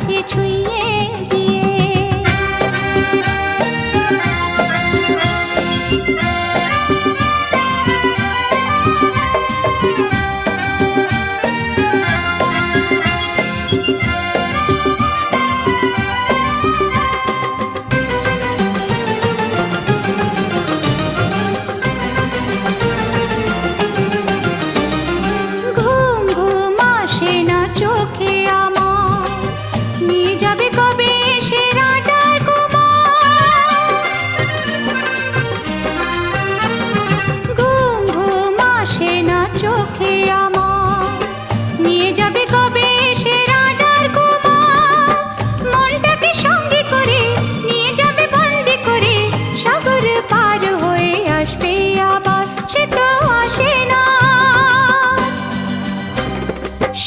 কাঠি ছুঁয়ে দিয়ে।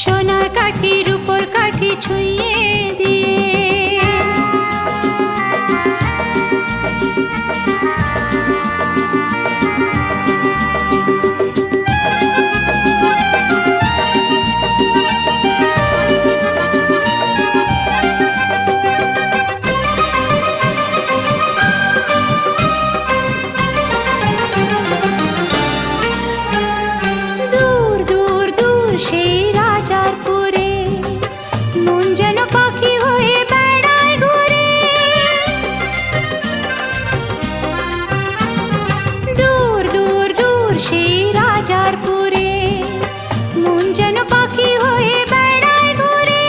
সোনার কাঠির উপর কাঠি ছুঁয়ে দিয়ে। দূর দূর দূর সেই রাজার পুরে মন যেন পাখি হয়ে বেড়ায় ঘুরে। দূর দূর দূর সেই রাজার পুরে মন যেন পাখি হয়ে বেড়ায় ঘুরে।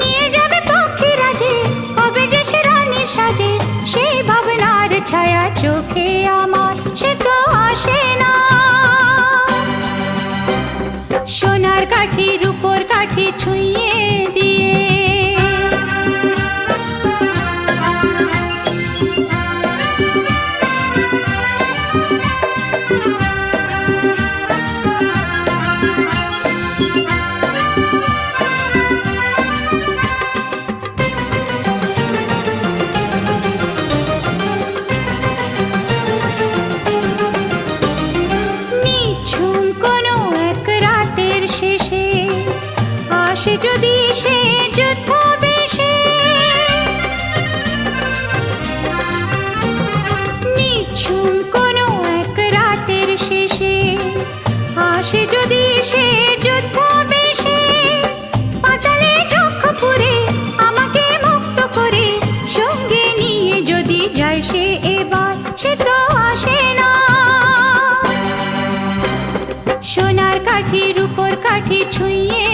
নিয়ে যাবে পক্ষী রাজে, কবে যে সে রানীর সাজে, সেই ভাবনার ছায়া চোখে আমার, সে তো আসে না। সোনার কাঠির উপর কাঠি ছুঁয়ে দিয়ে। নিঝুম কোনো এক রাতের শেষে আসে যদি সে যুদ্ধ বেশে। নিঝুম কোনো এক রাতের শেষে আসে যদি সে যুদ্ধ বেশে। পাতালে চক্ষু পুরে আমাকে মুক্ত করে সঙ্গে নিয়ে যদি যায় সে এবার, সে তো আসে না। সোনার কাঠির উপর কাঠি ছুঁয়ে